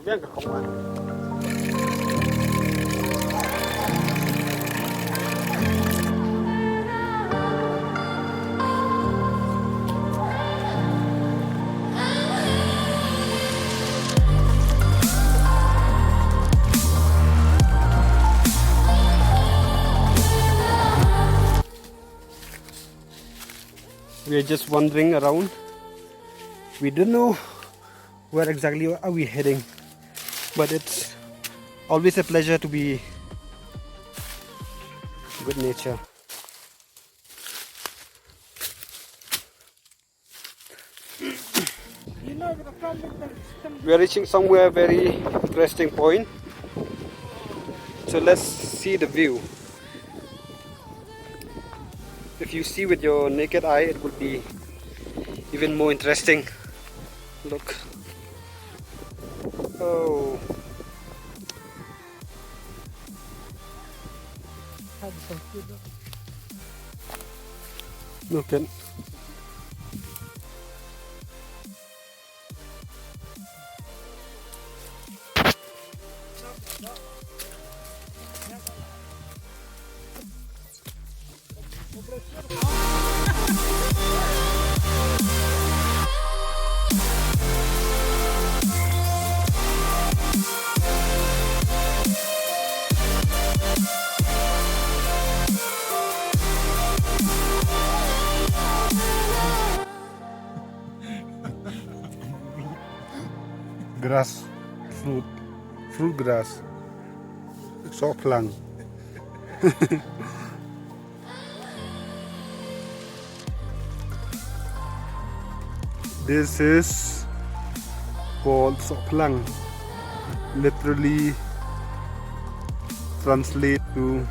We are just wandering around. We don't know where exactly are we heading, but it's always a pleasure to be with nature. We are reaching somewhere very interesting point. So let's see the view. If you see with your naked eye, it would be even more interesting. Look. Oh. Look at. Grass, fruit grass, sok lang. This is called soplang. Literally translate to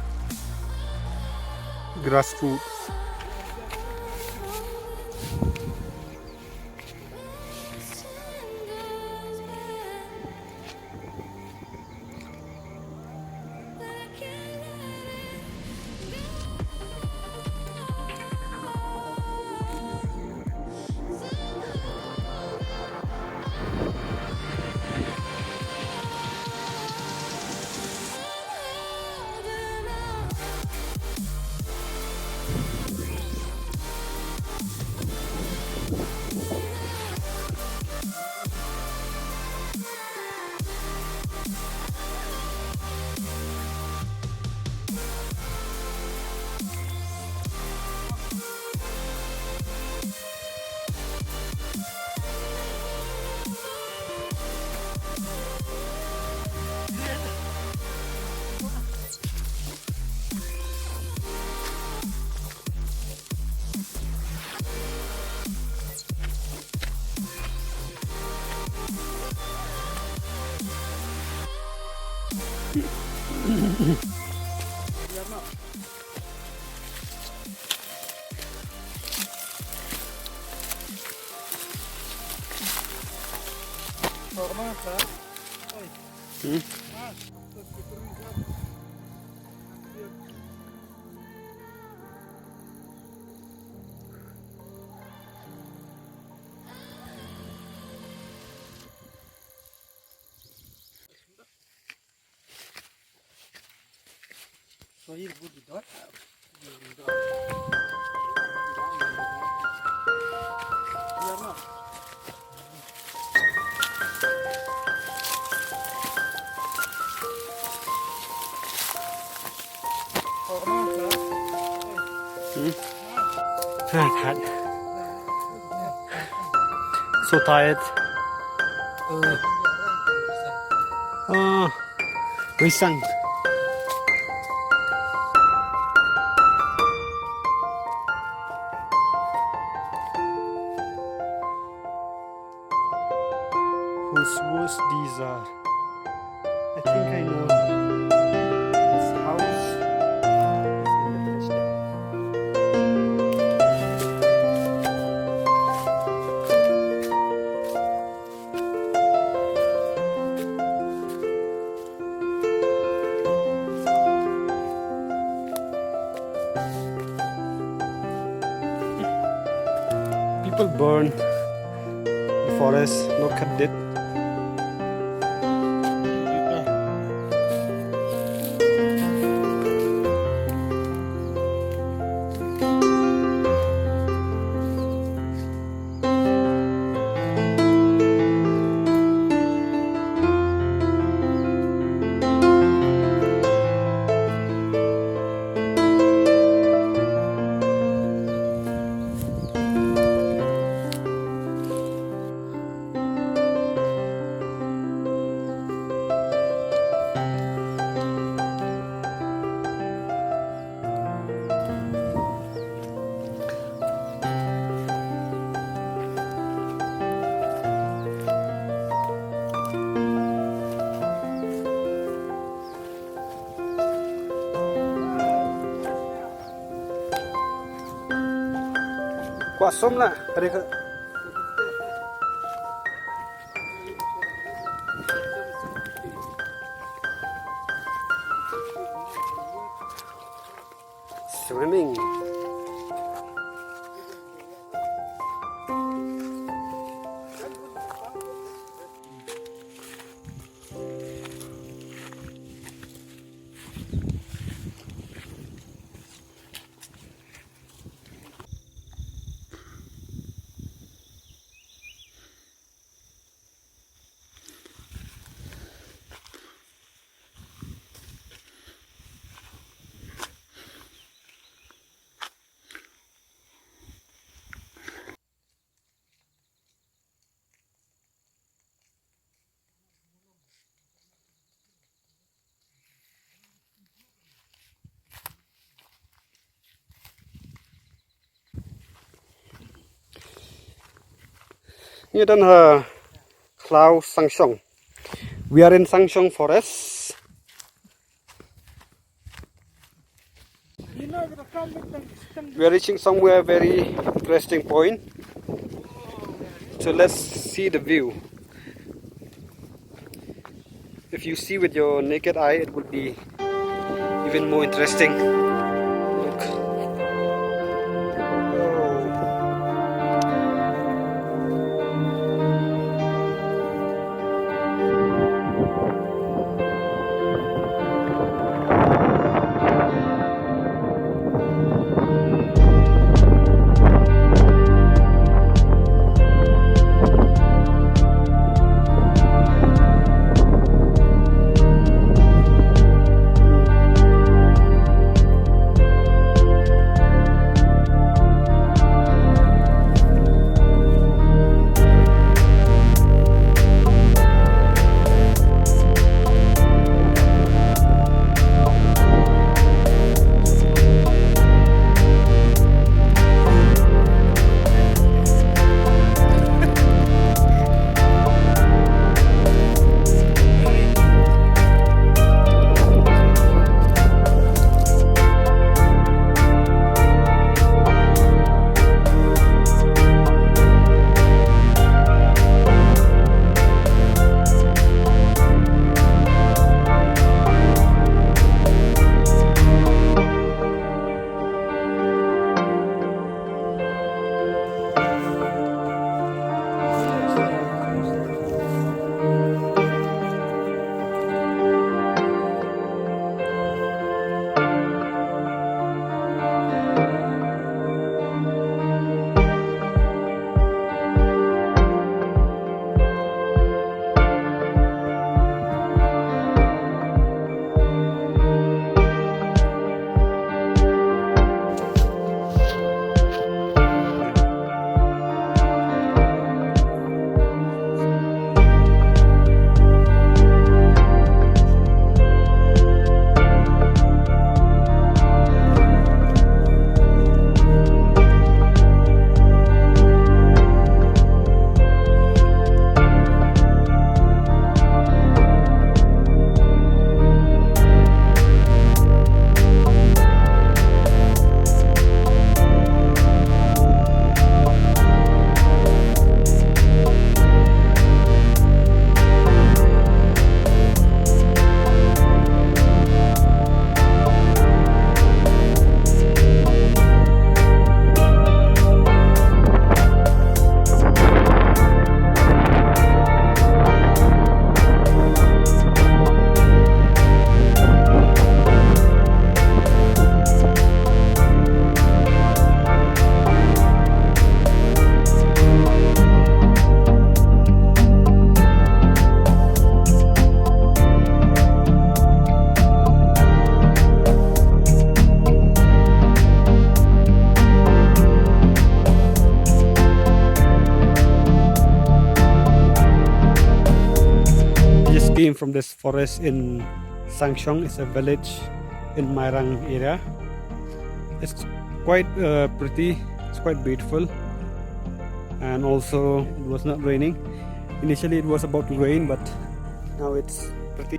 grass fruit. So tired. We sang. Whose words these are? I think I know. This house is in the village there. People burn the forest, no cut it. Asom lah. Swimming. Ini dan Cloud Sangshong. We are in Sangshong forest. We are reaching somewhere very interesting point. So let's see the view. If you see with your naked eye, it would be even more interesting. Look. Came from this forest in Sangshong. It's a village in Mairang area. It's quite pretty. It's quite beautiful, and also it was not raining. Initially it was about to rain, but now it's pretty.